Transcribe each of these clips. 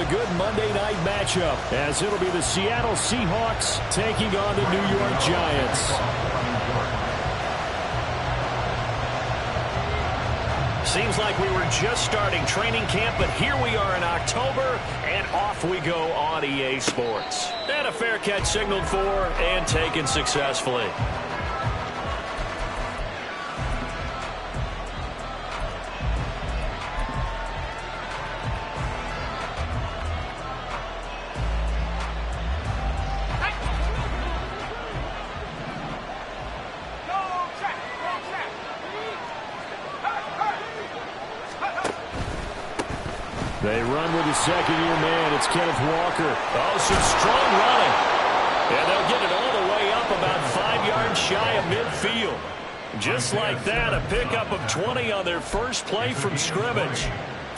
good Monday night matchup, as it'll be the Seattle Seahawks taking on the New York Giants. Seems like we were just starting training camp, but here we are in October, and off we go on EA Sports. And a fair catch signaled for and taken successfully. They run with the second-year man. It's Kenneth Walker. Oh, some strong running. And they'll get it all the way up about 5 yards shy of midfield. Just like that, a pickup of 20 on their first play from scrimmage.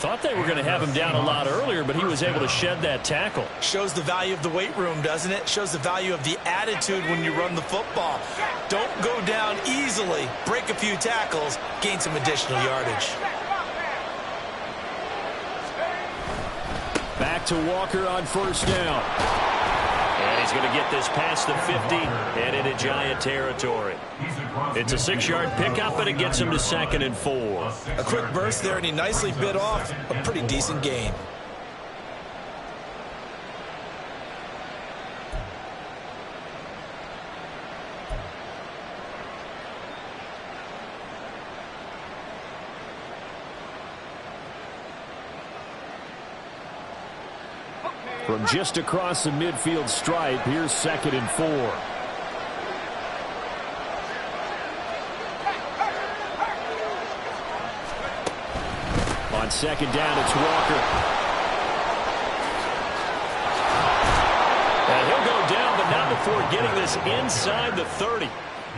Thought they were going to have him down a lot earlier, but he was able to shed that tackle. Shows the value of the weight room, doesn't it? Shows the value of the attitude when you run the football. Don't go down easily. Break a few tackles. Gain some additional yardage. Back to Walker on first down. And he's going to get this past the 50 and into Giant territory. It's a 6-yard pickup, and it gets him to 2nd and 4. A quick burst there, and he nicely bit off a pretty decent gain. From just across the midfield stripe, here's 2nd and 4. On 2nd down, it's Walker. And he'll go down, but not before getting this inside the 30.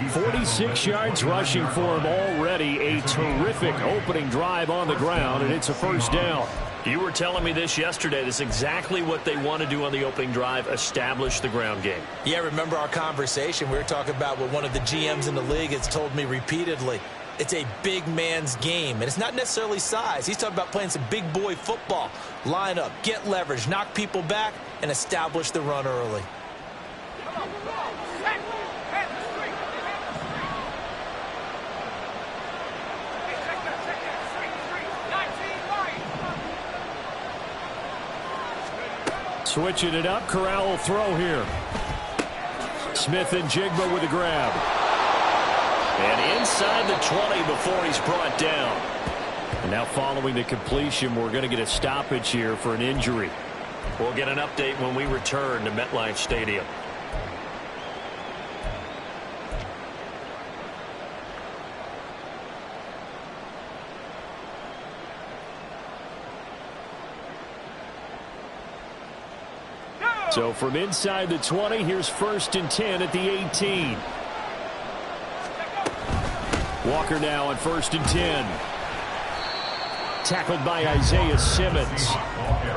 46 yards rushing for him already. A terrific opening drive on the ground, and it's a first down. You were telling me this yesterday. This is exactly what they want to do on the opening drive, establish the ground game. Yeah, remember our conversation? We were talking about what one of the GMs in the league has told me repeatedly. It's a big man's game, and it's not necessarily size. He's talking about playing some big boy football. Line up, get leverage, knock people back, and establish the run early. Switching it up, Corral will throw here. Smith and Jigba with the grab. And inside the 20 before he's brought down. And now following the completion, we're going to get a stoppage here for an injury. We'll get an update when we return to MetLife Stadium. So from inside the 20, here's 1st and 10 at the 18. Walker now on 1st and 10. Tackled by Isaiah Simmons.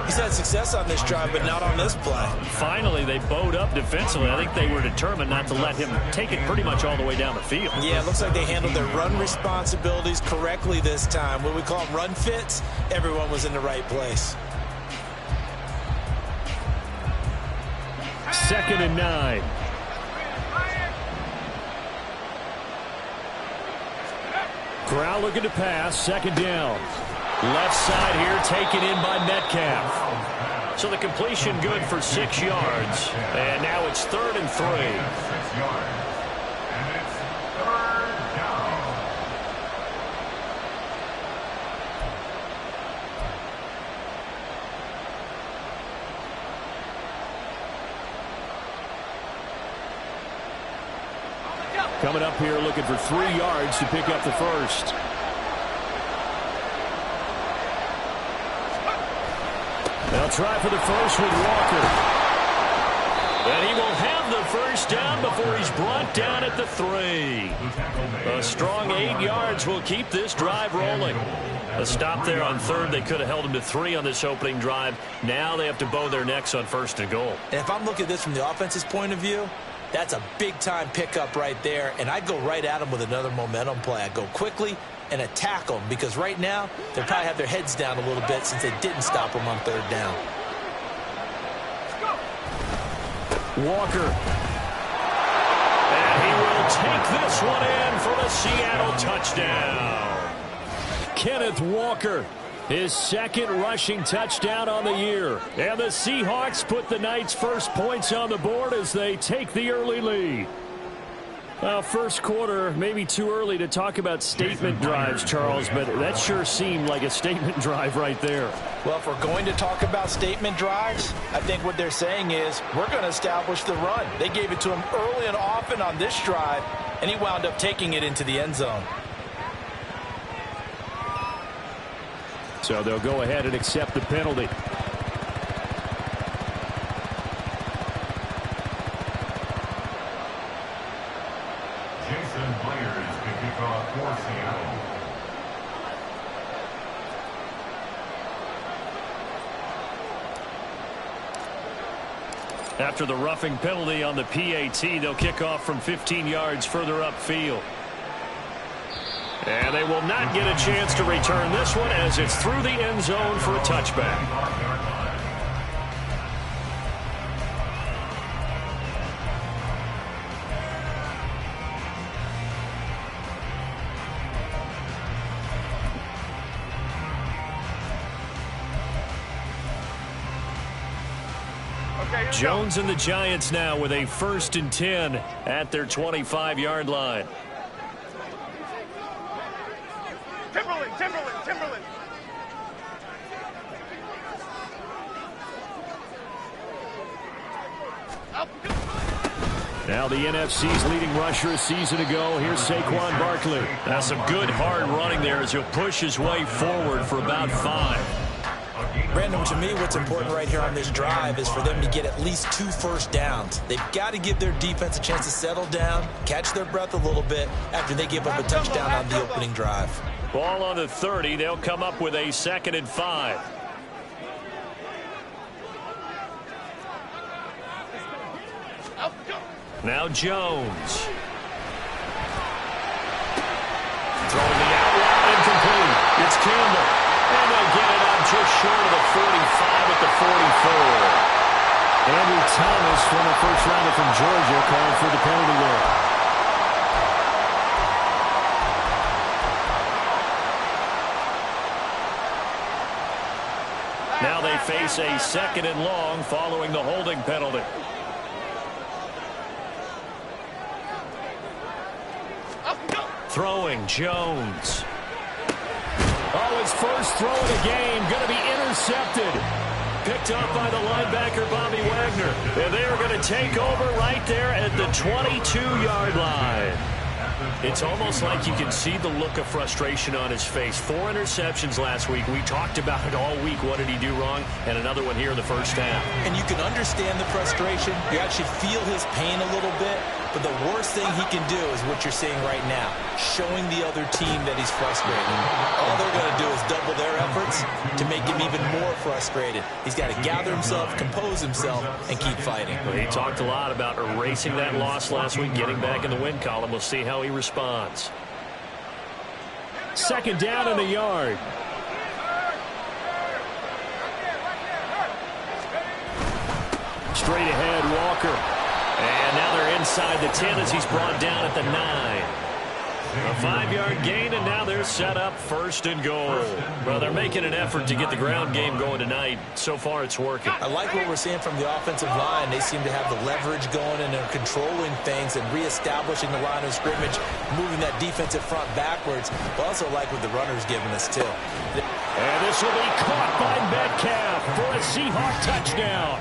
He's had success on this drive, but not on this play. Finally, they bowed up defensively. I think they were determined not to let him take it pretty much all the way down the field. Yeah, it looks like they handled their run responsibilities correctly this time. What we call them run fits, everyone was in the right place. 2nd and 9. Corral looking to pass. 2nd down. Left side here taken in by Metcalf. So the completion good for 6 yards. And now it's 3rd and 3. Coming up here looking for 3 yards to pick up the first. They'll try for the first with Walker. And he will have the first down before he's brought down at the 3. A strong 8 yards will keep this drive rolling. A stop there on 3rd. They could have held him to 3 on this opening drive. Now they have to bow their necks on 1st and goal. And if I'm looking at this from the offense's point of view, that's a big-time pickup right there, and I'd go right at him with another momentum play. I'd go quickly and attack them, because right now they probably have their heads down a little bit since they didn't stop them on 3rd down. Walker. And he will take this one in for the Seattle touchdown. Kenneth Walker, his second rushing touchdown on the year. And the Seahawks put the Knights' first points on the board as they take the early lead. Well, first quarter, maybe too early to talk about statement drives, Charles, but that sure seemed like a statement drive right there. Well, if we're going to talk about statement drives, I think what they're saying is we're going to establish the run. They gave it to him early and often on this drive, and he wound up taking it into the end zone. So they'll go ahead and accept the penalty. After the roughing penalty on the PAT, they'll kick off from 15 yards further upfield. And they will not get a chance to return this one as it's through the end zone for a touchback. Jones and the Giants now with a 1st and 10 at their 25-yard line. Timberland. Now the NFC's leading rusher a season ago. Here's Saquon Barkley. That's some good hard running there as he'll push his way forward for about 5. Brandon, to me, what's important right here on this drive is for them to get at least 2 first downs. They've got to give their defense a chance to settle down, catch their breath a little bit after they give up a touchdown on the opening drive. Ball on the 30. They'll come up with a 2nd and 5. Now Jones. Throwing the out route incomplete. It's Campbell. And they'll get it up just short of the 45 at the 44. Andrew Thomas, former first rounder from Georgia, called for the penalty there. Now they face a 2nd and long following the holding penalty. Throwing Jones. Oh, his first throw of the game going to be intercepted. Picked up by the linebacker, Bobby Wagner. And they are going to take over right there at the 22-yard line. It's almost like you can see the look of frustration on his face. 4 interceptions last week. We talked about it all week. What did he do wrong? And another one here in the first half. And you can understand the frustration. You actually feel his pain a little bit. But the worst thing he can do is what you're seeing right now, showing the other team that he's frustrated. All they're going to do is double their efforts to make him even more frustrated. He's got to gather himself, compose himself, and keep fighting. Well, he talked a lot about erasing that loss last week, getting back in the win column. We'll see how he responds. 2nd down in the yard. Straight ahead, Walker. And now they're inside the 10 as he's brought down at the 9. A 5-yard gain, and now they're set up 1st and goal. Well, they're making an effort to get the ground game going tonight. So far, it's working. I like what we're seeing from the offensive line. They seem to have the leverage going, and they're controlling things and reestablishing the line of scrimmage, moving that defensive front backwards. I also like what the runner's giving us, too. And this will be caught by Metcalf for a Seahawk touchdown.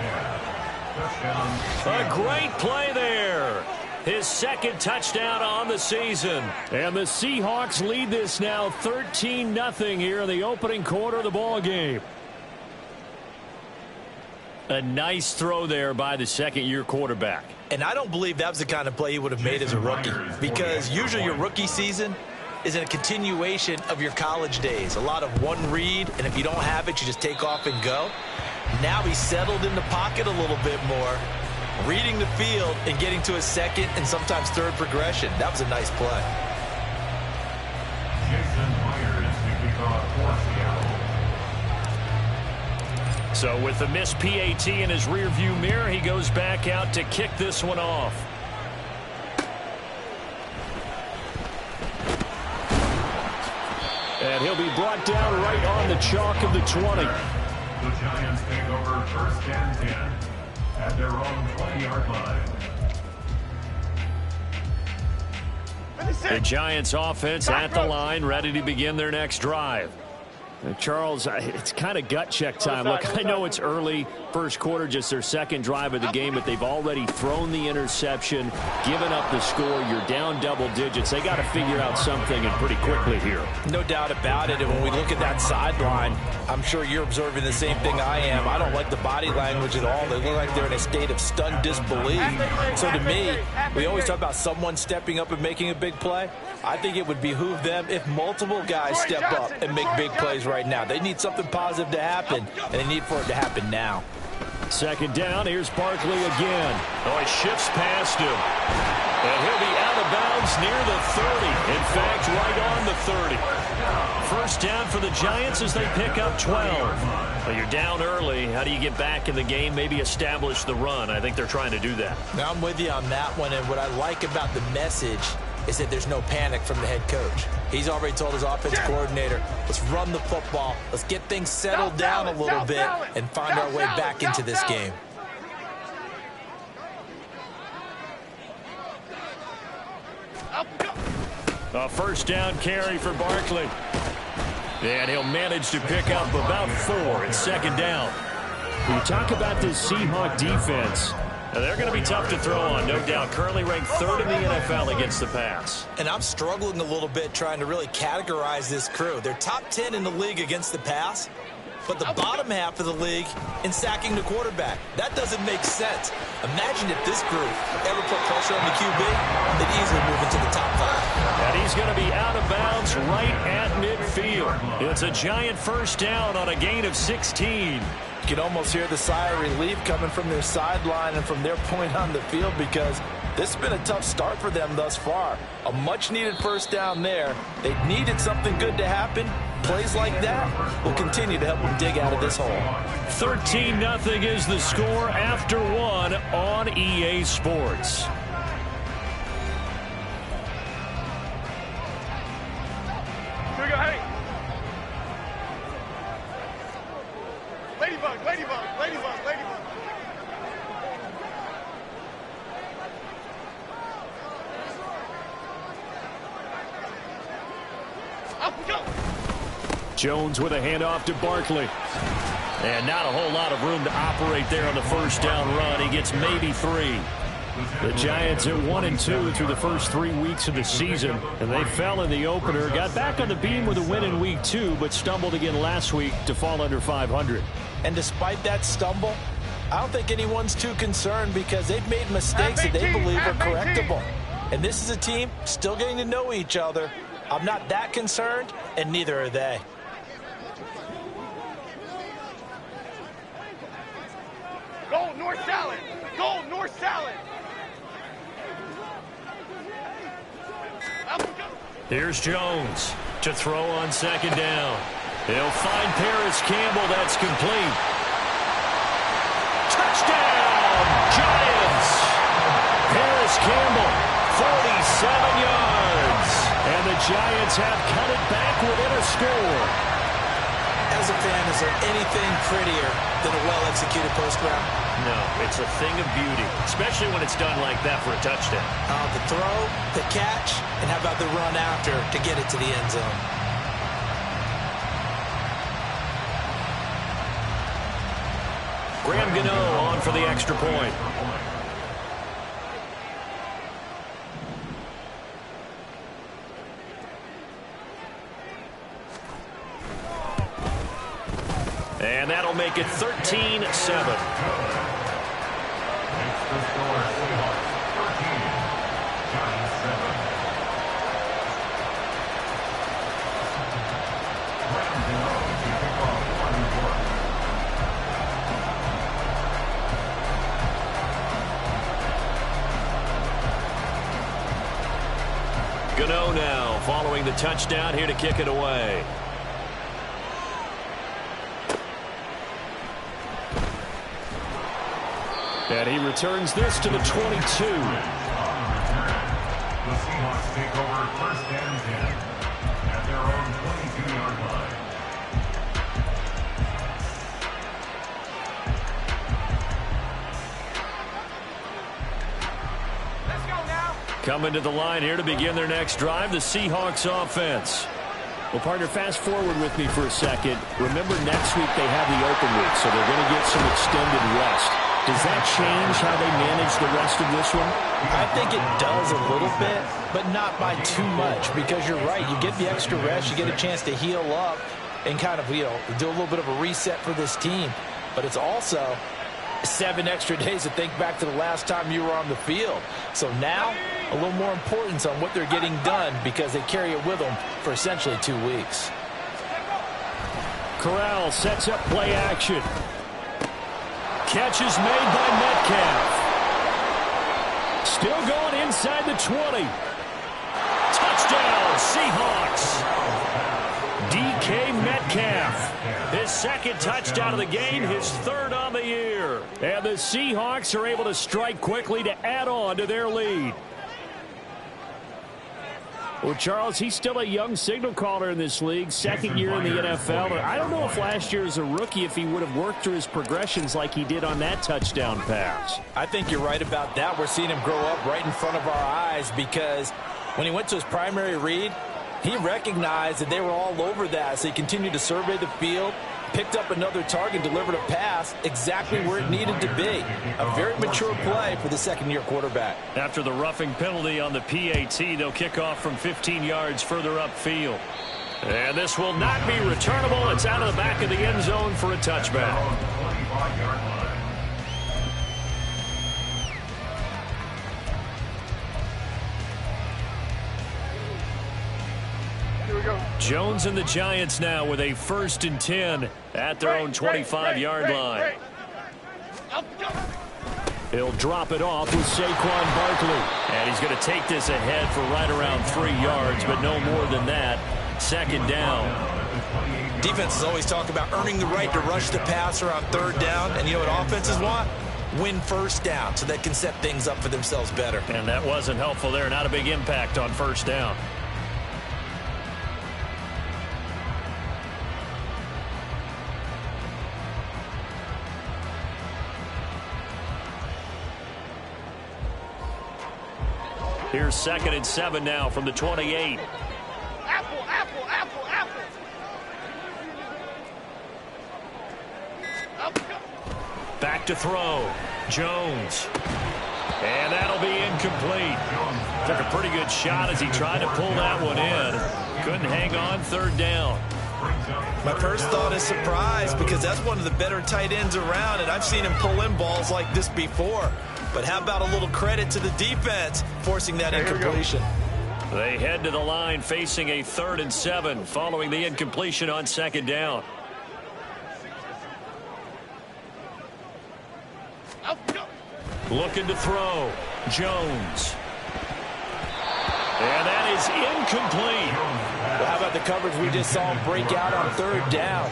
A great play there. His 2nd touchdown on the season. And the Seahawks lead this now 13-0 here in the opening quarter of the ball game. A nice throw there by the 2nd-year quarterback. And I don't believe that was the kind of play he would have made as a rookie, because usually your rookie season is a continuation of your college days. A lot of one read, and if you don't have it, you just take off and go. Now he's settled in the pocket a little bit more, reading the field and getting to a 2nd and sometimes 3rd progression. That was a nice play. So with the missed PAT in his rearview mirror, he goes back out to kick this one off. And he'll be brought down right on the chalk of the 20. The Giants take over first and 10 at their own 20-yard line. The Giants offense at the line, ready to begin their next drive. Charles, it's kind of gut check time. Look, I know it's early, first quarter, just their second drive of the game, but they've already thrown the interception, given up the score. You're down double digits. They got to figure out something, and pretty quickly here. No doubt about it. And when we look at that sideline, I'm sure you're observing the same thing I am. I don't like the body language at all. They look like they're in a state of stunned disbelief. So to me, we always talk about someone stepping up and making a big play. I think it would behoove them if multiple guys step up and make big plays right now. They need something positive to happen, and they need for it to happen now. Second down, here's Barkley again. Oh, he shifts past him. And he'll be out of bounds near the 30. In fact, right on the 30. First down for the Giants as they pick up 12. Well, you're down early. How do you get back in the game, maybe establish the run? I think they're trying to do that. Now, I'm with you on that one, and what I like about the message is that there's no panic from the head coach. He's already told his offensive coordinator, let's run the football, let's get things settled down a little bit and find our way back into this game. A first down carry for Barkley. And he'll manage to pick up about 4 at second down. When you talk about this Seahawk defense, they're going to be tough to throw on, no doubt. Currently ranked 3rd in the NFL against the pass. And I'm struggling a little bit trying to really categorize this crew. They're top 10 in the league against the pass, but the bottom half of the league in sacking the quarterback. That doesn't make sense. Imagine if this group ever put pressure on the QB, they'd easily move into the top 5. And he's going to be out of bounds right at midfield. It's a Giant first down on a gain of 16. You can almost hear the sigh of relief coming from their sideline and from their point on the field, because this has been a tough start for them thus far. A much-needed first down there. They needed something good to happen. Plays like that will continue to help them dig out of this hole. 13-0 is the score after 1 on EA Sports. Here we go, hey. Ladybug, ladybug, ladybug, ladybug. Up we go. Jones with a handoff to Barkley. And not a whole lot of room to operate there on the first down run. He gets maybe 3. The Giants are 1-2 through the first 3 weeks of the season, and they fell in the opener. Got back on the beam with a win in week 2, but stumbled again last week to fall under 500. And despite that stumble, I don't think anyone's too concerned, because they've made mistakes that they believe are correctable. And this is a team still getting to know each other. I'm not that concerned, and neither are they. Go north salad. Go north salad. Up we go. Here's Jones to throw on second down. He'll find Paris Campbell. That's complete. Touchdown, Giants. Paris Campbell, 47 yards. And the Giants have cut it back within a score. As a fan, is there anything prettier than a well-executed post route? No, it's a thing of beauty, especially when it's done like that for a touchdown. The throw, the catch, and how about the run after to get it to the end zone? Graham Gano on for the extra point. And that'll make it 13-7. Gano now following the touchdown here to kick it away. And he returns this to the 22. The Seahawks take over first and 10 at their own 22-yard line. Let's go now. Coming to the line here to begin their next drive, the Seahawks offense. Well, partner, fast forward with me for a second. Remember, next week they have the open week, so they're going to get some extended rest. Does that change how they manage the rest of this one? I think it does a little bit, but not by too much, because you're right. You get the extra rest, you get a chance to heal up and kind of, do a little bit of a reset for this team. But it's also 7 extra days to think back to the last time you were on the field. So now, a little more importance on what they're getting done because they carry it with them for essentially 2 weeks. Corral sets up play action. Catch is made by Metcalf. Still going inside the 20. Touchdown, Seahawks. DK Metcalf. His second touchdown of the game, his third on the year. And the Seahawks are able to strike quickly to add on to their lead. Well, Charles, he's still a young signal caller in this league, second year in the NFL. And I don't know if last year as a rookie, if he would have worked through his progressions like he did on that touchdown pass. I think you're right about that. We're seeing him grow up right in front of our eyes because when he went to his primary read, he recognized that they were all over that. So he continued to survey the field, picked up another target, delivered a pass exactly where it needed to be. A very mature play for the second-year quarterback. After the roughing penalty on the PAT, they'll kick off from 15 yards further upfield. And this will not be returnable. It's out of the back of the end zone for a touchback. 25-yard line. Jones and the Giants now with a 1st and 10 at their own 25-yard line. He'll drop it off with Saquon Barkley. And he's going to take this ahead for right around 3 yards, but no more than that. Second down. Defenses always talk about earning the right to rush the passer on 3rd down. And you know what offenses want? Win 1st down so they can set things up for themselves better. And that wasn't helpful there. Not a big impact on 1st down. Here's 2nd and 7 now from the 28. Apple, apple, apple, apple. Back to throw. Jones. And that'll be incomplete. Took a pretty good shot as he tried to pull that one in. Couldn't hang on 3rd down. My first thought is surprise because that's one of the better tight ends around, and I've seen him pull in balls like this before. But how about a little credit to the defense forcing that incompletion? They head to the line facing a 3rd and 7 following the incompletion on 2nd down. Looking to throw. Jones. And that is incomplete. Well, how about the coverage we just saw him break out on 3rd down?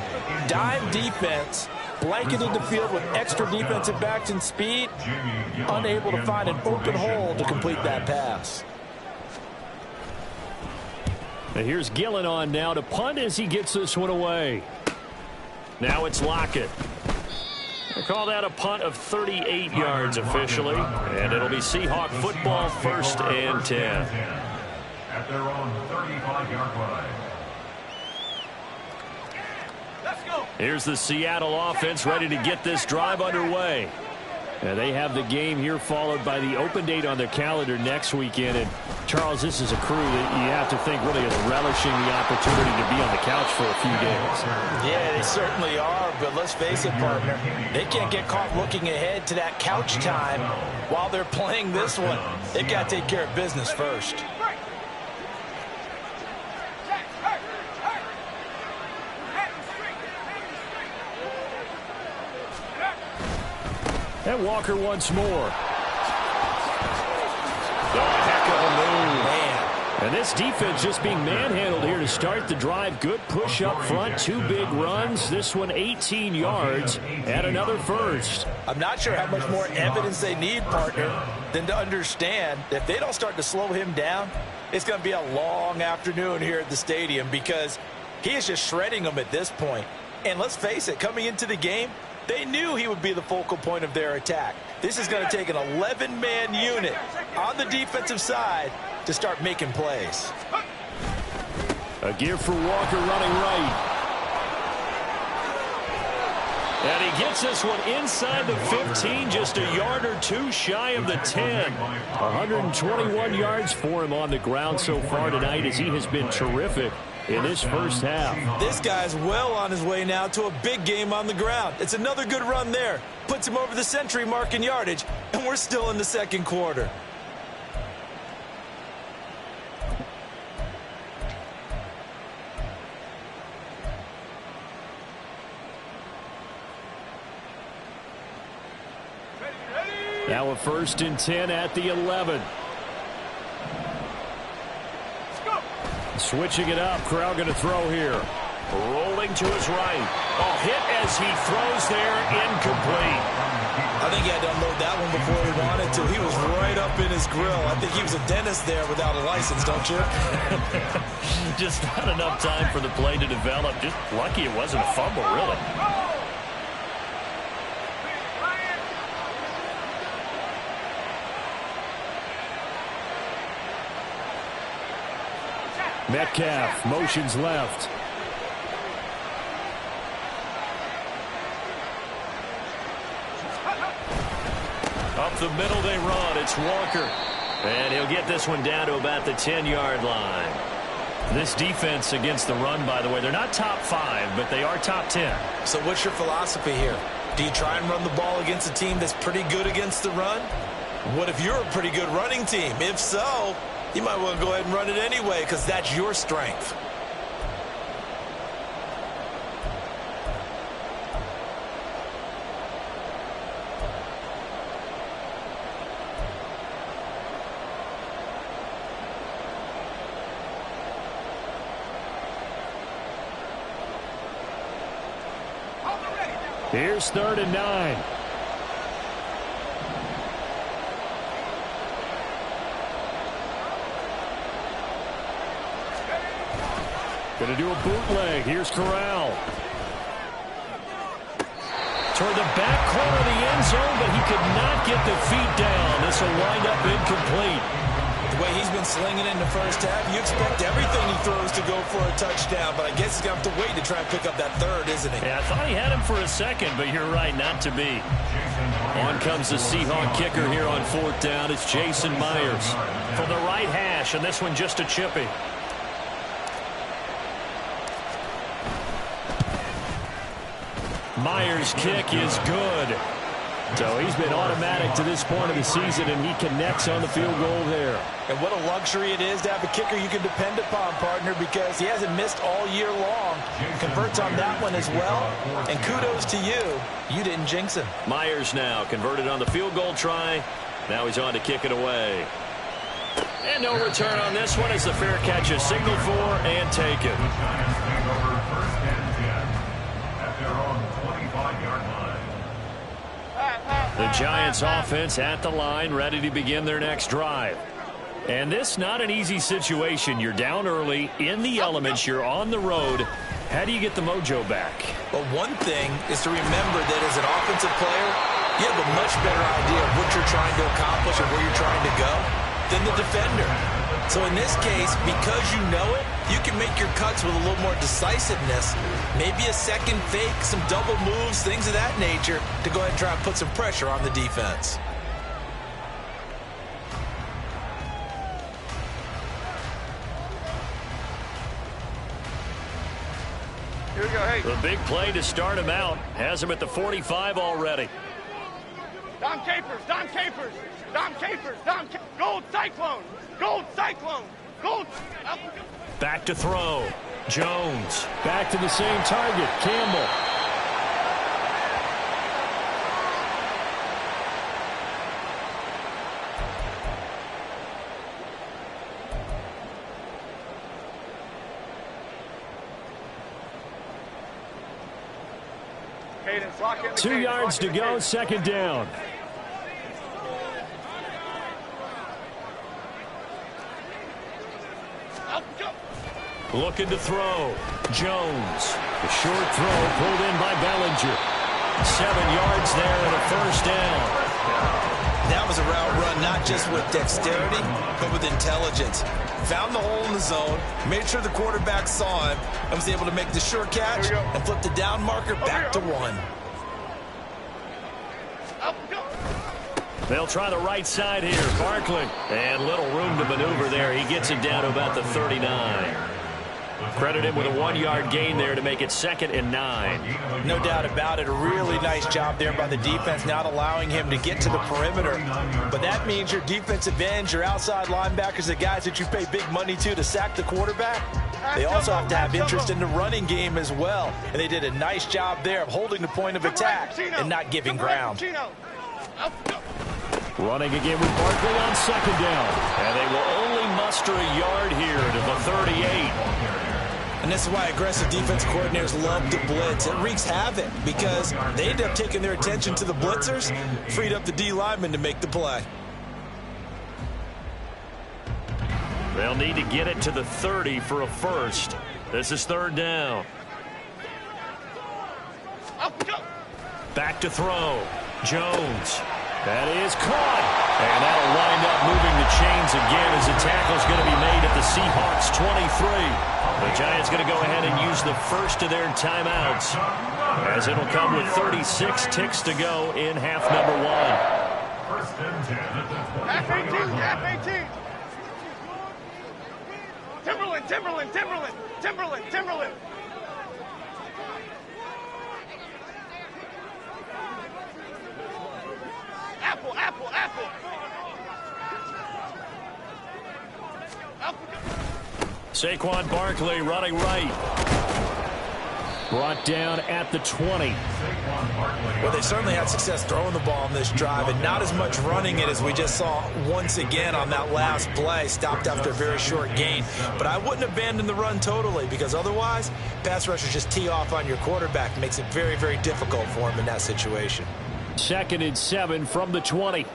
Dime defense, blanketed the field with extra defensive backs and speed, unable to find an open hole to complete that pass. And here's Gillen on now to punt as he gets this one away. Now it's Lockett. They call that a punt of 38 yards officially, and it'll be Seahawk football 1st and 10. At their own 35-yard line. Let's go. Here's the Seattle offense ready to get this drive underway. And they have the game here followed by the open date on their calendar next weekend. And Charles, this is a crew that you have to think really is relishing the opportunity to be on the couch for a few days. Yeah, they certainly are, but let's face it, partner. They can't get caught looking ahead to that couch time while they're playing this one. They've got to take care of business first. And Walker once more. Oh, heck of a move. Man. And this defense just being manhandled here to start the drive. Good push up front, 2 big runs. This one 18 yards and another 1st. I'm not sure how much more evidence they need, partner, than to understand that if they don't start to slow him down, it's going to be a long afternoon here at the stadium because he is just shredding them at this point. And let's face it, coming into the game, they knew he would be the focal point of their attack. This is going to take an 11-man unit on the defensive side to start making plays. A give for Walker running right. And he gets this one inside the 15, just a yard or two shy of the 10. 121 yards for him on the ground so far tonight as he has been terrific in this first half. This guy's well on his way now to a big game on the ground. It's another good run there. Puts him over the century mark in yardage, and we're still in the second quarter. Now a 1st and 10 at the 11. Switching it up. Corral going to throw here. Rolling to his right. A hit as he throws there. Incomplete. I think he had to unload that one before he wanted to. He was right up in his grill. I think he was a dentist there without a license, don't you? Just not enough time for the play to develop. Just lucky it wasn't a fumble, really. Metcalf motions left. Up the middle they run. It's Walker. And he'll get this one down to about the 10-yard line. This defense against the run, by the way, they're not top 5, but they are top 10. So what's your philosophy here? Do you try and run the ball against a team that's pretty good against the run? What if you're a pretty good running team? If so, you might want to go ahead and run it anyway because that's your strength. Here's 3rd and 9. Going to do a bootleg. Here's Corral. Toward the back corner of the end zone, but he could not get the feet down. This will wind up incomplete. The way he's been slinging in the first half, you expect everything he throws to go for a touchdown, but I guess he's going to have to wait to try and pick up that 3rd, isn't he? Yeah, I thought he had him for a second, but you're right, not to be. On comes the Seahawk kicker here on 4th down. It's Jason Myers from the right hash, and this one just a chippy. Myers' kick is good. So he's been automatic to this point of the season, and he connects on the field goal there. And what a luxury it is to have a kicker you can depend upon, partner, because he hasn't missed all year long. Converts on that one as well. And kudos to you. You didn't jinx him. Myers now converted on the field goal try. Now he's on to kick it away. And no return on this one as the fair catch is signaled for and taken. The Giants offense at the line, ready to begin their next drive. And this not an easy situation. You're down early, in the elements, you're on the road. How do you get the mojo back? Well, one thing is to remember that as an offensive player, you have a much better idea of what you're trying to accomplish and where you're trying to go than the defender. So in this case, because you know it, you can make your cuts with a little more decisiveness. Maybe a second fake, some double moves, things of that nature to go ahead and try and put some pressure on the defense. Here we go, hey. The big play to start him out has him at the 45 already. Dom Capers, Dom Capers, Dom Capers, Dom Capers. Gold Cyclone, Gold Cyclone, Gold. Back to throw. Jones. Back to the same target. Campbell. Okay, cadence. Lock in the 2 cadence. yards to go, second down. Looking to throw. Jones. The short throw pulled in by Bellinger. 7 yards there and a first down. That was a route run, not just with dexterity, but with intelligence. Found the hole in the zone, made sure the quarterback saw him, and was able to make the sure catch and flip the down marker back to 1. They'll try the right side here. Barkley. And little room to maneuver there. He gets it down to about the 39. Credit him with a 1-yard gain there to make it 2nd and 9. No doubt about it. A really nice job there by the defense, not allowing him to get to the perimeter. But that means your defensive ends, your outside linebackers, the guys that you pay big money to sack the quarterback, they also have to have interest in the running game as well. And they did a nice job there of holding the point of attack and not giving ground. Running again with Barkley on 2nd down. And they will only muster a yard here to the 38. And this is why aggressive defense coordinators love to blitz. It wreaks havoc because they end up taking their attention to the blitzers, freed up the D lineman to make the play. They'll need to get it to the 30 for a first. This is 3rd down. Back to throw. Jones. That is caught. And that'll wind up moving the chains again as the tackle's going to be made at the Seahawks 23. The Giants going to go ahead and use the first of their timeouts, as it'll come with 36 ticks to go in half number 1. First and 10 at the 20. Half 18. Timberland. Apple. Saquon Barkley running right. Brought down at the 20. Well, they certainly had success throwing the ball on this drive and not as much running it as we just saw once again on that last play. Stopped after a very short gain. But I wouldn't abandon the run totally, because otherwise, pass rushers just tee off on your quarterback. Makes it very, very difficult for him in that situation. 2nd and 7 from the 20.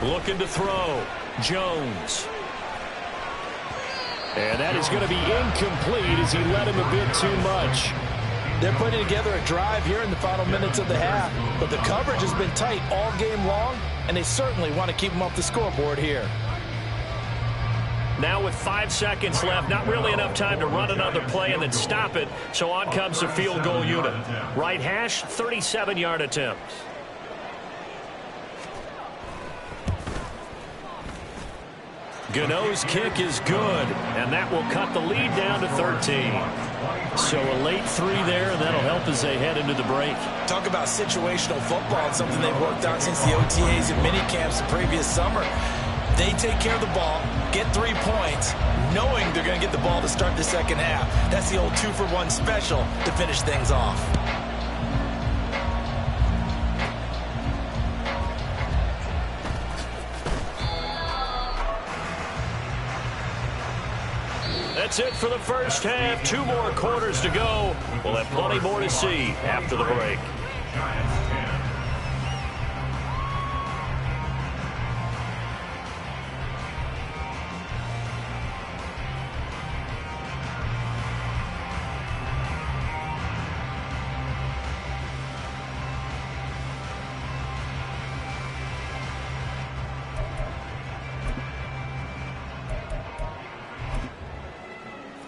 Looking to throw. Jones. And that is going to be incomplete as he led him a bit too much. They're putting together a drive here in the final minutes of the half, but the coverage has been tight all game long, and they certainly want to keep them off the scoreboard here. Now with 5 seconds left, not really enough time to run another play and then stop it, so on comes the field goal unit. Right hash, 37-yard attempt. Gano's kick is good, and that will cut the lead down to 13. So a late 3 there, and that'll help as they head into the break. Talk about situational football. It's something they've worked on since the OTAs and minicamps the previous summer. They take care of the ball, get 3 points, knowing they're going to get the ball to start the second half. That's the old 2-for-1 special to finish things off. That's it for the first half. 2 more quarters to go. We'll have plenty more to see after the break. Giants 10.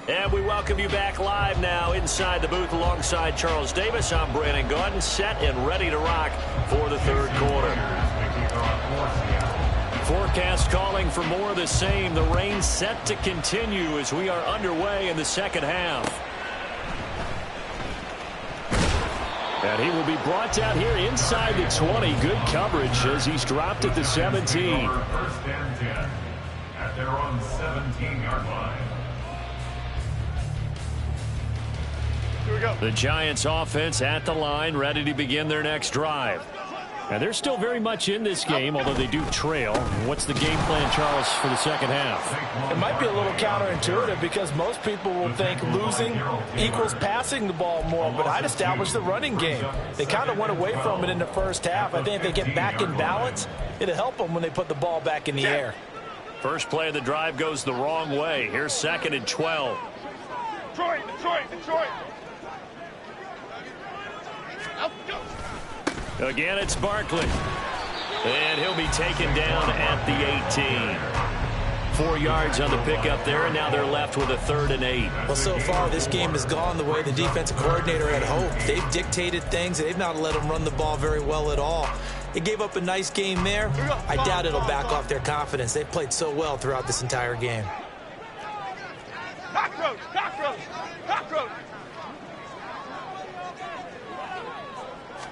And we welcome you back live now inside the booth alongside Charles Davis. I'm Brandon Gaudin, set and ready to rock for the 3rd quarter. Forecast calling for more of the same. The rain set to continue as we are underway in the second half. And he will be brought down here inside the 20. Good coverage as he's dropped at the 17. First and 10 at their own 17-yard line. Here we go. The Giants offense at the line, ready to begin their next drive. And they're still very much in this game, although they do trail. What's the game plan, Charles, for the second half? It might be a little counterintuitive because most people will think losing equals passing the ball more, but I'd establish the running game. They kind of went away from it in the first half. I think if they get back in balance, it'll help them when they put the ball back in the air. First play of the drive goes the wrong way. Here's 2nd and 12. Detroit, Detroit, Detroit. Again, it's Barkley. And he'll be taken down at the 18. 4 yards on the pickup there, and now they're left with a 3rd and 8. Well, so far, this game has gone the way the defensive coordinator had hoped. They've dictated things. They've not let them run the ball very well at all. They gave up a nice game there. I doubt it'll back off their confidence. They've played so well throughout this entire game. Cockroach, cockroach, cockroach.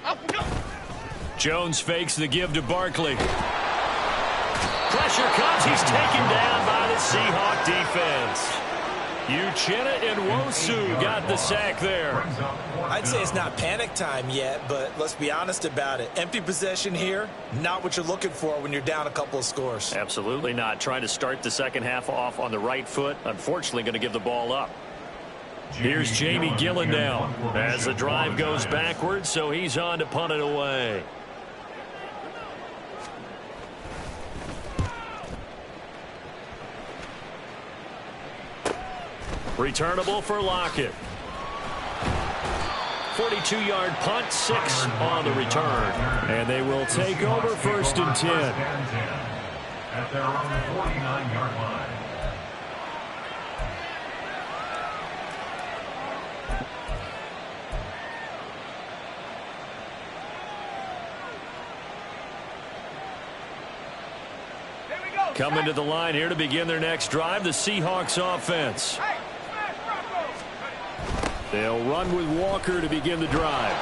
Up we go. Jones fakes the give to Barkley. Pressure comes. He's taken down by the Seahawk defense. Uchenna and Nwosu got the sack there. I'd say it's not panic time yet, but let's be honest about it. Empty possession here, not what you're looking for when you're down a couple of scores. Absolutely not. Trying to start the second half off on the right foot. Unfortunately, going to give the ball up. Here's Jamie Gillen now as the drive goes backwards, so he's on to punt it away. Returnable for Lockett. 42-yard punt, 6 on the return. And they will take over 1st and 10. At their own 49-yard line. Coming to the line here to begin their next drive, the Seahawks offense. They'll run with Walker to begin the drive.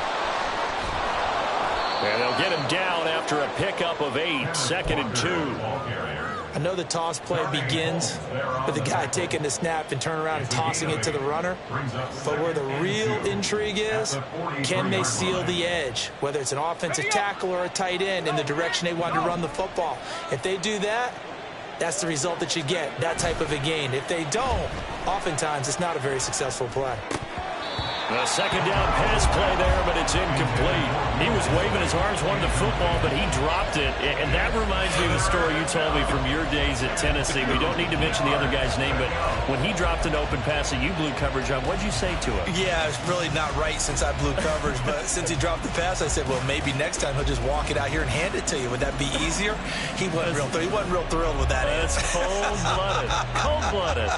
And they'll get him down after a pickup of 8, 2nd and 2. I know the toss play begins with the guy taking the snap and turn around and tossing it to the runner. But where the real intrigue is, can they seal the edge, whether it's an offensive tackle or a tight end, in the direction they want to run the football? If they do that, that's the result that you get, that type of a gain. If they don't, oftentimes it's not a very successful play. A second down pass play there, but it's incomplete. He was waving his arms, wanted the football, but he dropped it. And that reminds me of the story you told me from your days at Tennessee. We don't need to mention the other guy's name, but when he dropped an open pass that you blew coverage on, what did you say to him? Yeah, it's really not right since I blew coverage, but since he dropped the pass, I said, well, maybe next time he'll just walk it out here and hand it to you. Would that be easier? He wasn't real thrilled with that. That's cold-blooded. Cold-blooded.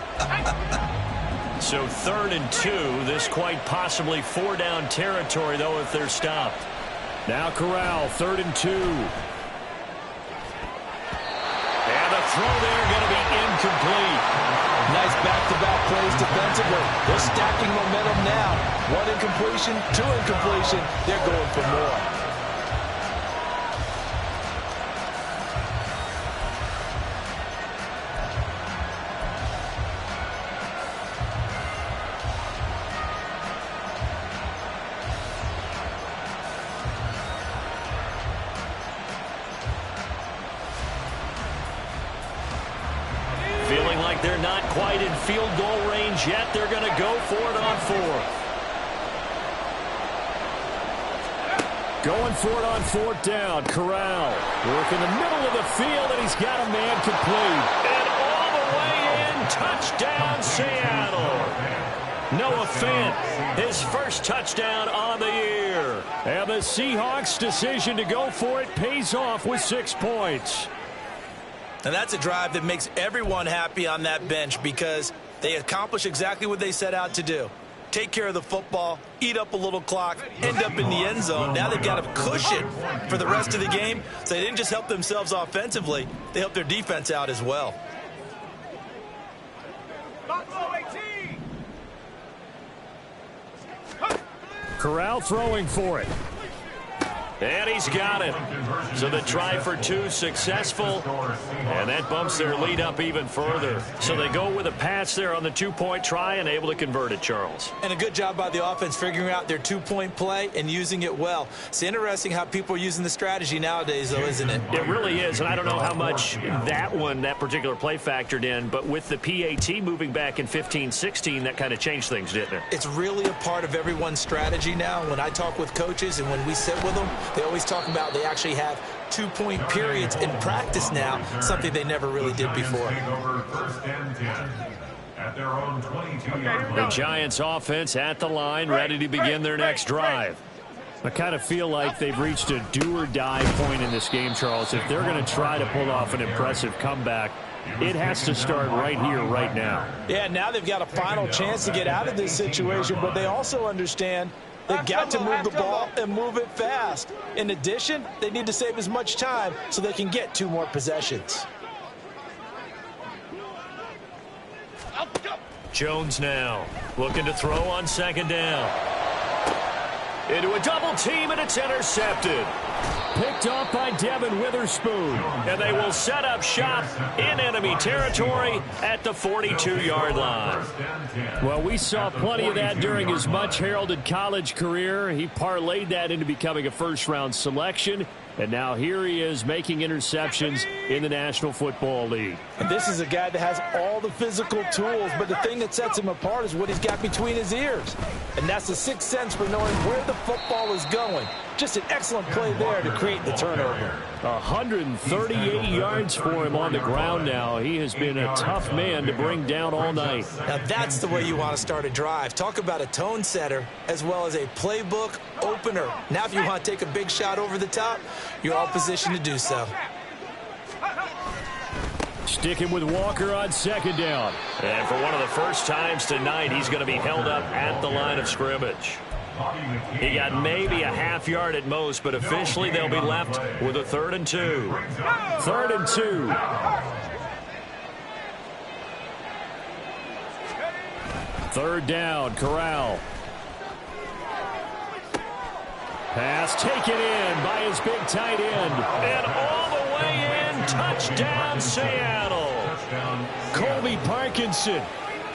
So 3rd and 2. This quite possibly 4-down territory, though, if they're stopped. Now Corral, 3rd and 2. And the throw there going to be incomplete. Nice back-to-back plays defensively. They're stacking momentum now. 1 incompletion, 2 incompletion. They're going for more. Feeling like they're not quite in field goal range yet. They're going to go for it on 4th. Going for it on 4th down. Corral working the middle of the field, and he's got a man complete. And all the way in, touchdown Seattle. Noah Fant, his first touchdown on the year. And the Seahawks' decision to go for it pays off with 6 points. And that's a drive that makes everyone happy on that bench because they accomplish exactly what they set out to do. Take care of the football, eat up a little clock, end up in the end zone. Now they've got a cushion for the rest of the game. So they didn't just help themselves offensively, they helped their defense out as well. Corral throwing for it. And he's got it. So the try for two successful, and that bumps their lead up even further. So they go with a pass there on the two-point try and able to convert it, Charles. And a good job by the offense figuring out their two-point play and using it well. It's interesting how people are using the strategy nowadays, though, isn't it? It really is, and I don't know how much that particular play factored in, but with the PAT moving back in 15-16, that kind of changed things, didn't it? It's really a part of everyone's strategy now. When I talk with coaches and when we sit with them, they always talk about they actually have two-point periods in practice now, something they never really did before. The Giants offense at the line, ready to begin their next drive. I kind of feel like they've reached a do-or-die point in this game, Charles. If they're going to try to pull off an impressive comeback, it has to start right here, right now. Yeah, now they've got a final chance to get out of this situation, but they also understand they've got to move the ball and move it fast. In addition, they need to save as much time so they can get 2 more possessions. Jones now looking to throw on second down. Into a double team, and it's intercepted. Picked off by Devin Witherspoon. And they will set up shop in enemy territory at the 42-yard line. Well, we saw plenty of that during his much-heralded college career. He parlayed that into becoming a first-round selection. And now here he is making interceptions in the National Football League. And this is a guy that has all the physical tools, but the thing that sets him apart is what he's got between his ears. And that's the sixth sense for knowing where the football is going. Just an excellent play there to create the turnover. 138 yards for him on the ground now. He has been a tough man to bring down all night. Now that's the way you want to start a drive. Talk about a tone setter as well as a playbook opener. Now if you want to take a big shot over the top, you're all positioned to do so. Sticking with Walker on second down. And for one of the first times tonight, he's going to be held up at the line of scrimmage. He got maybe a half yard at most, but officially they'll be left with a 3rd and 2. 3rd and 2. Third down, Corral. Pass taken in by his big tight end. And all the way in, touchdown Seattle. Colby Parkinson.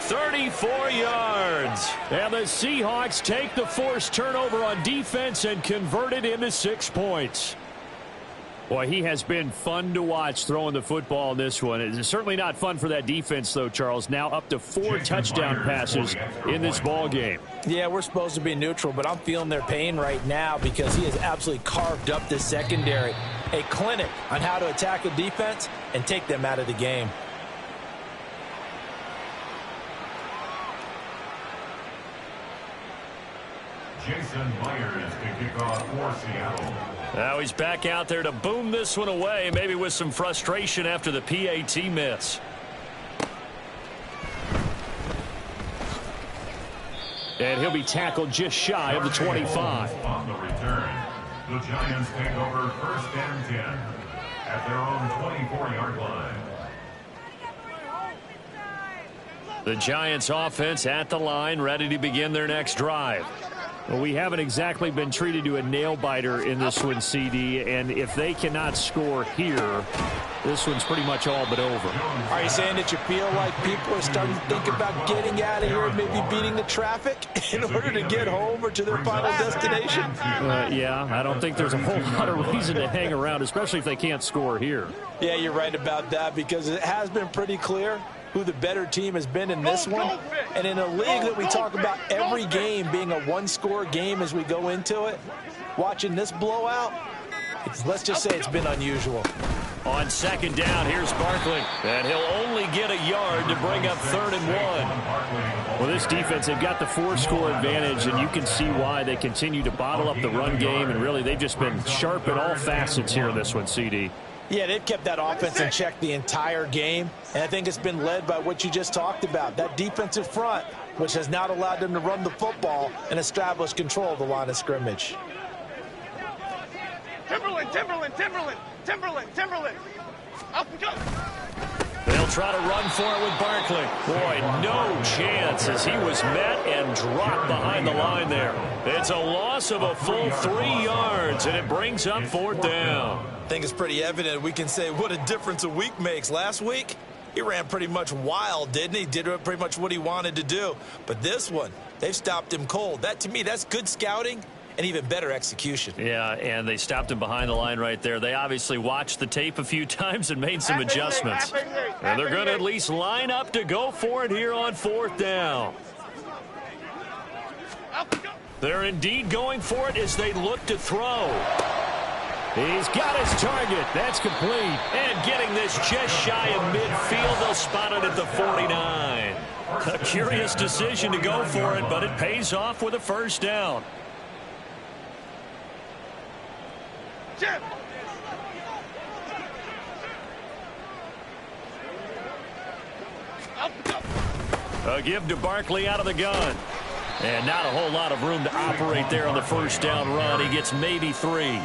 34 yards. And the Seahawks take the forced turnover on defense and convert it into 6 points. Boy, he has been fun to watch throwing the football in this one. It's certainly not fun for that defense, though, Charles. Now up to 4 touchdown passes in this ball game. Yeah, we're supposed to be neutral, but I'm feeling their pain right now because he has absolutely carved up this secondary. A clinic on how to attack a defense and take them out of the game. Jason Myers to kick off for Seattle. Now he's back out there to boom this one away, maybe with some frustration after the PAT miss. And he'll be tackled just shy of the 25. On the return, the Giants take over 1st and 10 at their own 24-yard line. The Giants offense at the line, ready to begin their next drive. Well, we haven't exactly been treated to a nail-biter in this one, CD, and if they cannot score here, this one's pretty much all but over. Are you saying that you feel like people are starting to think about getting out of here and maybe beating the traffic in order to get home or to their final destination? Yeah, I don't think there's a whole lot of reason to hang around, especially if they can't score here. Yeah, you're right about that because it has been pretty clear who the better team has been in this one. And in a league that we talk about every game being a one-score game as we go into it, watching this blowout, let's just say it's been unusual. On second down, here's Barkley. And he'll only get a yard to bring up 3rd and 1. Well, this defense, they've got the 4-score advantage, and you can see why they continue to bottle up the run game. And really, they've just been sharp in all facets here in this one, CD. Yeah, they've kept that offense in check the entire game, and I think it's been led by what you just talked about, that defensive front, which has not allowed them to run the football and establish control of the line of scrimmage. Timberland. Up and go. They'll They'll try to run for it with Barkley. Boy, no chance as he was met and dropped behind the line there. It's a loss of a full 3 yards, and it brings up 4th down. I think it's pretty evident we can say what a difference a week makes. Last week, he ran pretty much wild, didn't he? Did pretty much what he wanted to do. But this one, they've stopped him cold. That, to me, that's good scouting and even better execution. Yeah, and they stopped him behind the line right there. They obviously watched the tape a few times and made some adjustments. And they're going to at least line up to go for it here on 4th down. They're indeed going for it as they look to throw. He's got his target. That's complete. And getting this just shy of midfield, they'll spot it at the 49. A curious decision to go for it, but it pays off with a 1st down. Jim. A give to Barkley out of the gun. And not a whole lot of room to operate there on the 1st down run. He gets maybe 3.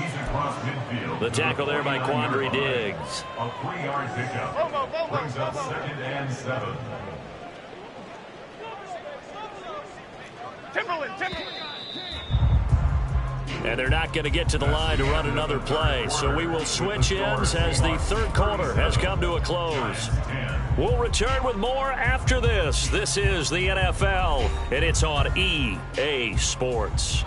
The tackle there by Quandre Diggs. A 3-yard pickup brings up 2nd and 7. Timberland. And they're not going to get to the line to run another play. So we will switch ends as the 3rd quarter has come to a close. We'll return with more after this. This is the NFL, and it's on EA Sports.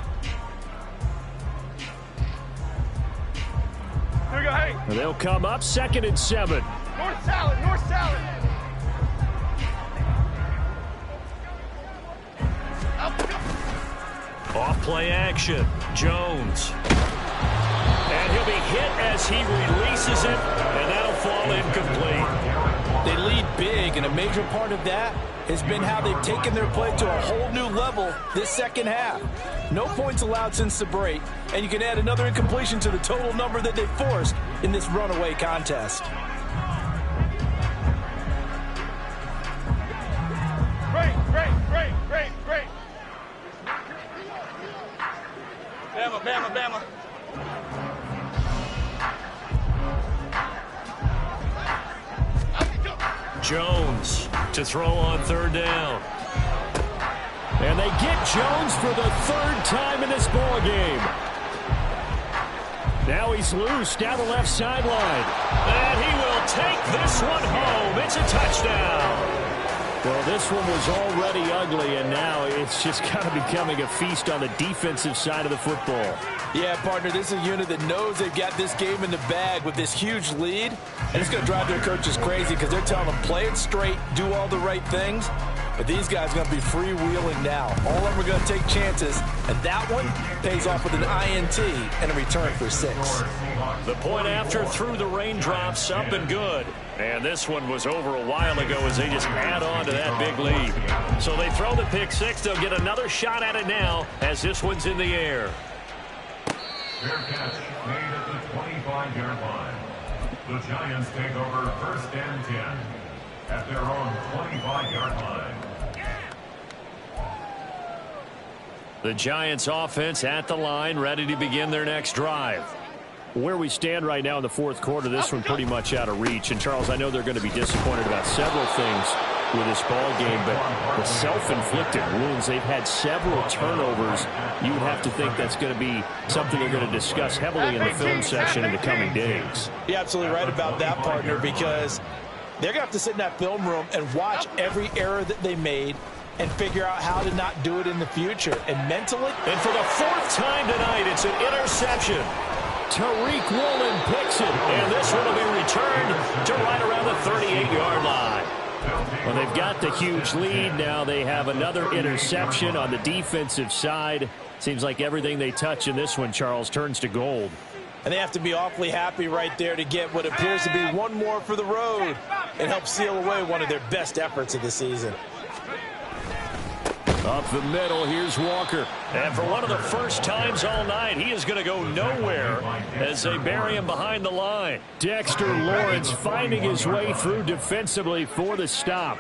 Here we go, hey. They'll come up 2nd and 7. North salad. Off play action. Jones. And he'll be hit as he releases it, and that'll fall incomplete. They lead big, and a major part of that has been how they've taken their play to a whole new level this 2nd half. No points allowed since the break, and you can add another incompletion to the total number that they forced in this runaway contest. Great. Bama. Jones to throw on 3rd down. And they get Jones for the 3rd time in this ball game. Now he's loose down the left sideline. And he will take this one home. It's a touchdown. Well, this one was already ugly, and now it's just kind of becoming a feast on the defensive side of the football. Yeah, partner, this is a unit that knows they've got this game in the bag with this huge lead, and it's going to drive their coaches crazy because they're telling them play it straight, do all the right things, but these guys are going to be freewheeling now. All of them are going to take chances, and that one pays off with an INT and a return for 6. The point after through the raindrops, up and good. And this one was over a while ago as they just add on to that big lead. So they throw the pick 6. They'll get another shot at it now as this one's in the air. Fair catch made at the 25-yard line. The Giants take over 1st and 10 at their own 25-yard line. The Giants offense at the line, ready to begin their next drive. Where we stand right now in the 4th quarter, this one pretty much out of reach. And, Charles, I know they're going to be disappointed about several things with this ball game, but the self-inflicted wounds, they've had several turnovers. You would have to think that's going to be something they're going to discuss heavily in the film session in the coming days. You're absolutely right about that, partner, because they're going to have to sit in that film room and watch every error that they made and figure out how to not do it in the future. And mentally... And for the 4th time tonight, it's an interception. Tariq Woolen picks it, and this one will be returned to right around the 38-yard line. Well, they've got the huge lead. Now they have another interception on the defensive side. Seems like everything they touch in this one, Charles, turns to gold. And they have to be awfully happy right there to get what appears to be one more for the road and help seal away one of their best efforts of the season. Up the middle, here's Walker. And for one of the first times all night, he is going to go nowhere as they bury him behind the line. Dexter Lawrence finding his way through defensively for the stop.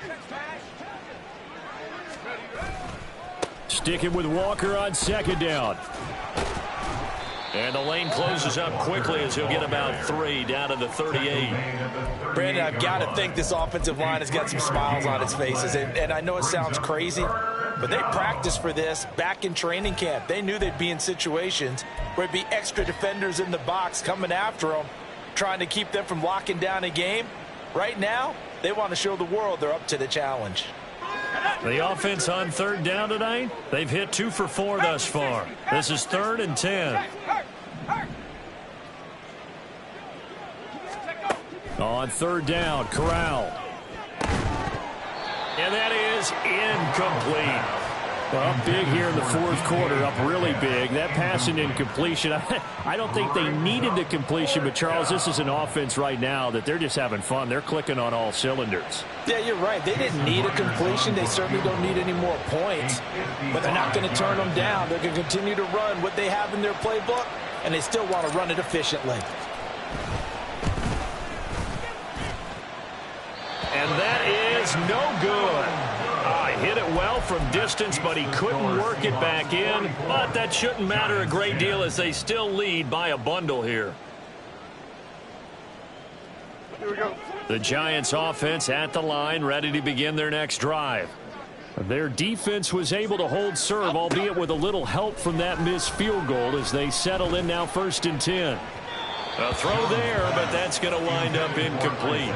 Sticking with Walker on 2nd down. And the lane closes up quickly as he'll get about 3 down to the 38. Brandon, I've got to think this offensive line has got some smiles on its faces. And I know it sounds crazy, but they practiced for this back in training camp. They knew they'd be in situations where it'd be extra defenders in the box coming after them, trying to keep them from locking down a game. Right now, they want to show the world they're up to the challenge. The offense on 3rd down tonight, they've hit 2 for 4 thus far. This is 3rd and 10. On 3rd down, Corral. And that is incomplete. Well, up big here in the 4th quarter, up really big. That pass and incompletion, I don't think they needed the completion, but Charles, this is an offense right now that they're just having fun. They're clicking on all cylinders. Yeah, you're right. They didn't need a completion. They certainly don't need any more points, but they're not going to turn them down. They're going to continue to run what they have in their playbook, and they still want to run it efficiently. And that is no good. Hit it well from distance, but he couldn't work it back in. But that shouldn't matter a great deal as they still lead by a bundle here. Here we go. The Giants offense at the line, ready to begin their next drive. Their defense was able to hold serve, albeit with a little help from that missed field goal as they settle in now 1st and 10. A throw there, but that's going to wind up incomplete.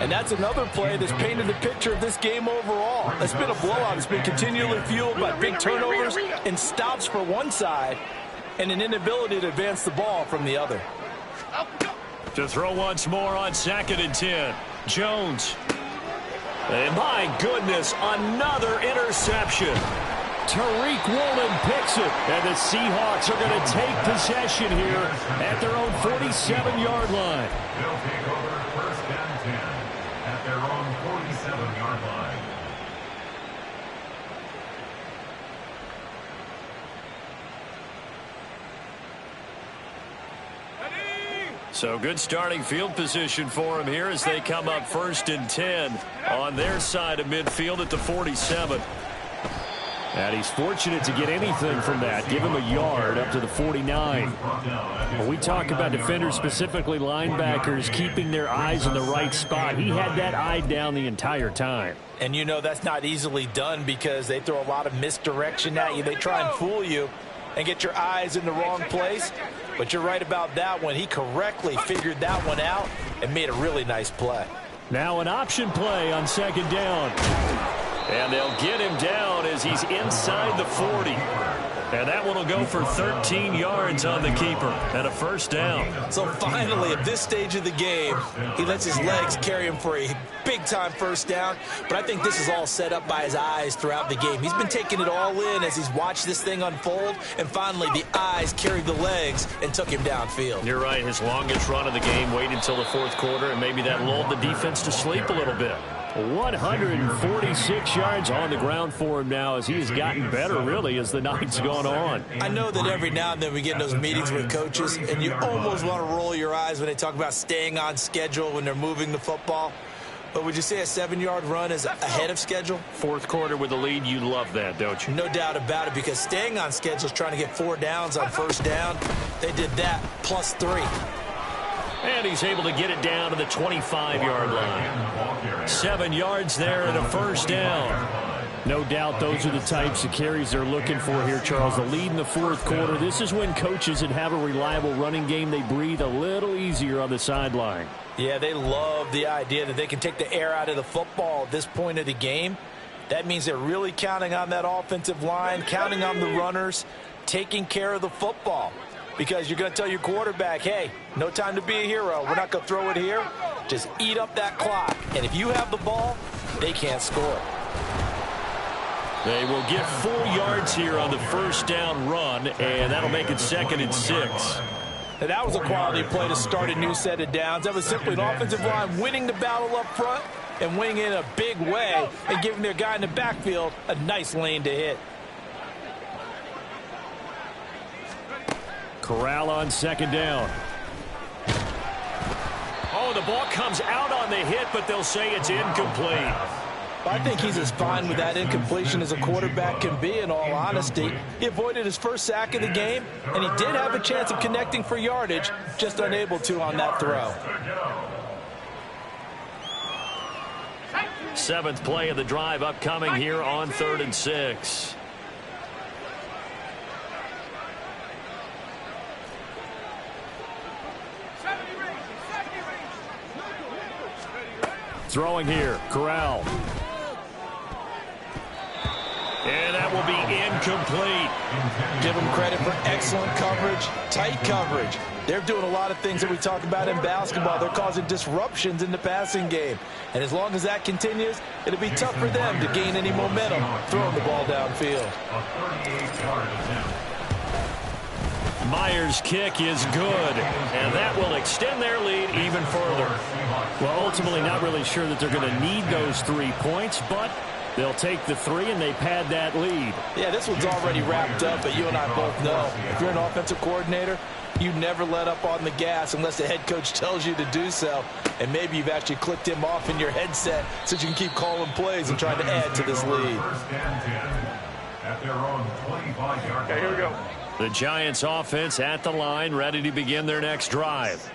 And that's another play that's painted the picture of this game overall. It's been a blowout. It's been continually fueled by big turnovers and stops for one side and an inability to advance the ball from the other. To throw once more on 2nd and 10. Jones. And my goodness, another interception. Tariq Woolen picks it, and the Seahawks are going to take possession here at their own 47-yard line. They'll take over 1st and 10 at their own 47-yard line. So good starting field position for them here as they come up 1st and 10 on their side of midfield at the 47. And he's fortunate to get anything from that. Give him a yard up to the 49. When we talk about defenders, specifically linebackers, keeping their eyes in the right spot, he had that eye down the entire time. And you know that's not easily done because they throw a lot of misdirection at you. They try and fool you and get your eyes in the wrong place. But you're right about that one. He correctly figured that one out and made a really nice play. Now an option play on 2nd down. And they'll get him down as he's inside the 40. And that one will go for 13 yards on the keeper and a 1st down. So finally, at this stage of the game, he lets his legs carry him for a big-time 1st down. But I think this is all set up by his eyes throughout the game. He's been taking it all in as he's watched this thing unfold. And finally, the eyes carried the legs and took him downfield. You're right. His longest run of the game waited until the 4th quarter, and maybe that lulled the defense to sleep a little bit. 146 yards on the ground for him now as he has gotten better, really, as the night's gone on. I know that every now and then we get in those meetings with coaches, and you almost want to roll your eyes when they talk about staying on schedule when they're moving the football. But would you say a 7-yard run is ahead of schedule? 4th quarter with the lead, you love that, don't you? No doubt about it, because staying on schedule is trying to get 4 downs on 1st down. They did that plus 3. And he's able to get it down to the 25-yard line. 7 yards there and a 1st down. No doubt those are the types of carries they're looking for here, Charles. The lead in the 4th quarter. This is when coaches that have a reliable running game, they breathe a little easier on the sideline. Yeah, they love the idea that they can take the air out of the football at this point of the game. That means they're really counting on that offensive line, counting on the runners, taking care of the football. Because you're going to tell your quarterback, hey, no time to be a hero. We're not going to throw it here. Just eat up that clock. And if you have the ball, they can't score. They will get 4 yards here on the 1st down run, and that'll make it 2nd and 6. Now, that was a quality play to start a new set of downs. That was simply an offensive line winning the battle up front and winning in a big way and giving their guy in the backfield a nice lane to hit. Corral on 2nd down. Oh, the ball comes out on the hit, but they'll say it's incomplete. I think he's as fine with that incompletion as a quarterback can be, in all honesty. He avoided his first sack of the game, and he did have a chance of connecting for yardage, just unable to on that throw. 7th play of the drive upcoming here on 3rd and 6. Throwing here, Corral. And that will be incomplete. Give them credit for excellent coverage, tight coverage. They're doing a lot of things that we talk about in basketball. They're causing disruptions in the passing game. And as long as that continues, it'll be tough for them to gain any momentum throwing the ball downfield. Myers' kick is good, and that will extend their lead even further. Well, ultimately not really sure that they're going to need those 3 points, but they'll take the 3 and they pad that lead. Yeah, this one's already wrapped up, but you and I both know if you're an offensive coordinator, you never let up on the gas unless the head coach tells you to do so. And maybe you've actually clicked him off in your headset so you can keep calling plays and trying to add to this lead. Okay, here we go. The Giants offense at the line, ready to begin their next drive.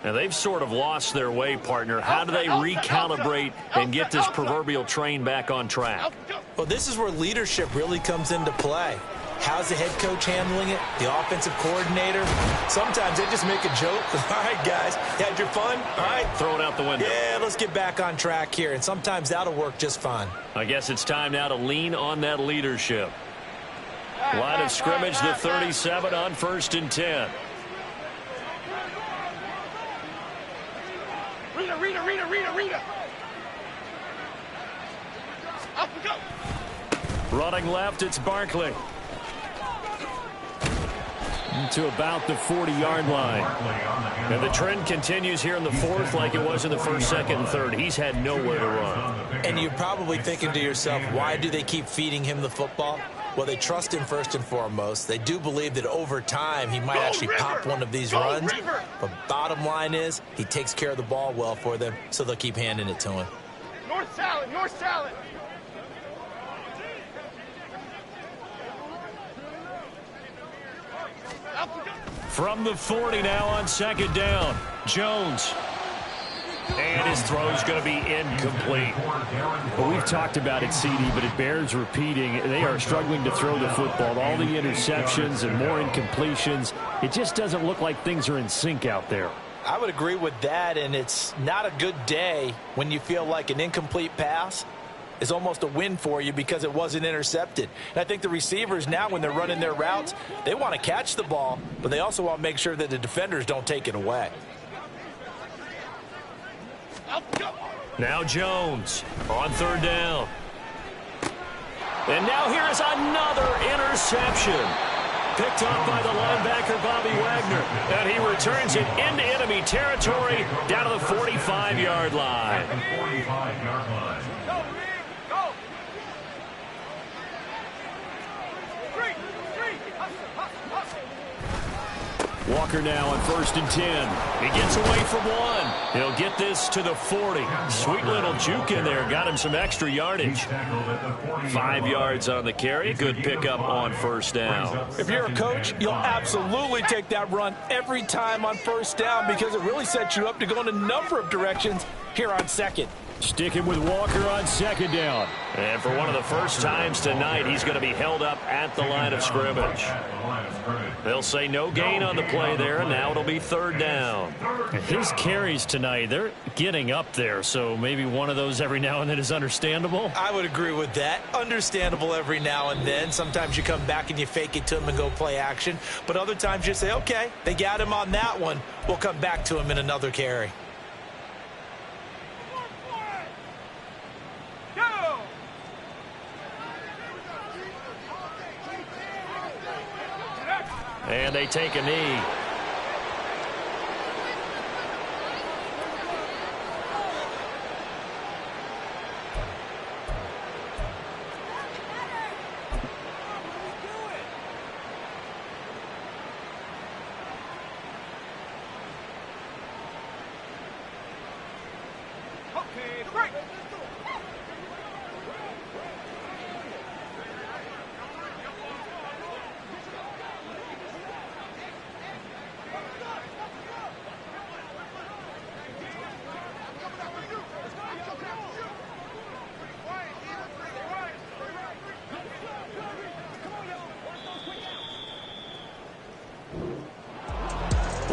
Now, they've sort of lost their way, partner. How do they recalibrate and get this proverbial train back on track? Well, this is where leadership really comes into play. How's the head coach handling it? The offensive coordinator? Sometimes they just make a joke. All right, guys, you had your fun? All right. Throw it out the window. Yeah, let's get back on track here. And sometimes that'll work just fine. I guess it's time now to lean on that leadership. Line of scrimmage, the 37 on 1st and 10. Rita. Up we go. Running left, it's Barkley. To about the 40-yard line. And the trend continues here in the 4th like it was in the 1st, 2nd, and 3rd. He's had nowhere to run. And you're probably thinking to yourself, why do they keep feeding him the football? Well, they trust him first and foremost. They do believe that over time he might actually pop one of these runs. But bottom line is he takes care of the ball well for them, so they'll keep handing it to him. North salad. From the 40 now on 2nd down. Jones. And his throw's going to be incomplete. Well, we've talked about it, CD, but it bears repeating. They are struggling to throw the football. All the interceptions and more incompletions. It just doesn't look like things are in sync out there. I would agree with that, and it's not a good day when you feel like an incomplete pass is almost a win for you because it wasn't intercepted. And I think the receivers now, when they're running their routes, they want to catch the ball, but they also want to make sure that the defenders don't take it away. Now Jones on 3rd down. And now here is another interception. Picked up by the linebacker, Bobby Wagner. And he returns it into enemy territory down to the 45-yard line. Walker now on 1st and 10. He gets away from one. He'll get this to the 40. Sweet little juke in there. Got him some extra yardage. 5 yards on the carry. Good pickup on 1st down. If you're a coach, you'll absolutely take that run every time on 1st down because it really sets you up to go in a number of directions here on 2nd. Sticking with Walker on 2nd down. And for one of the first times tonight, he's going to be held up at the line of scrimmage. They'll say no gain on the play there, and now it'll be 3rd down. His carries tonight, they're getting up there, so maybe one of those every now and then is understandable. I would agree with that. Understandable every now and then. Sometimes you come back and you fake it to him and go play action. But other times you say, okay, they got him on that one. We'll come back to him in another carry. And they take a knee.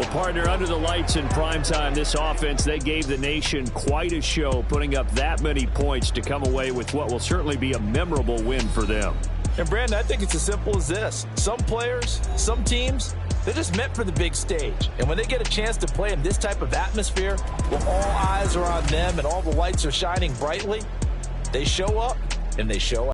Well, partner, under the lights in primetime, this offense, they gave the nation quite a show, putting up that many points to come away with what will certainly be a memorable win for them. And, Brandon, I think it's as simple as this. Some players, some teams, they're just meant for the big stage. And when they get a chance to play in this type of atmosphere, where all eyes are on them and all the lights are shining brightly, they show up and they show out.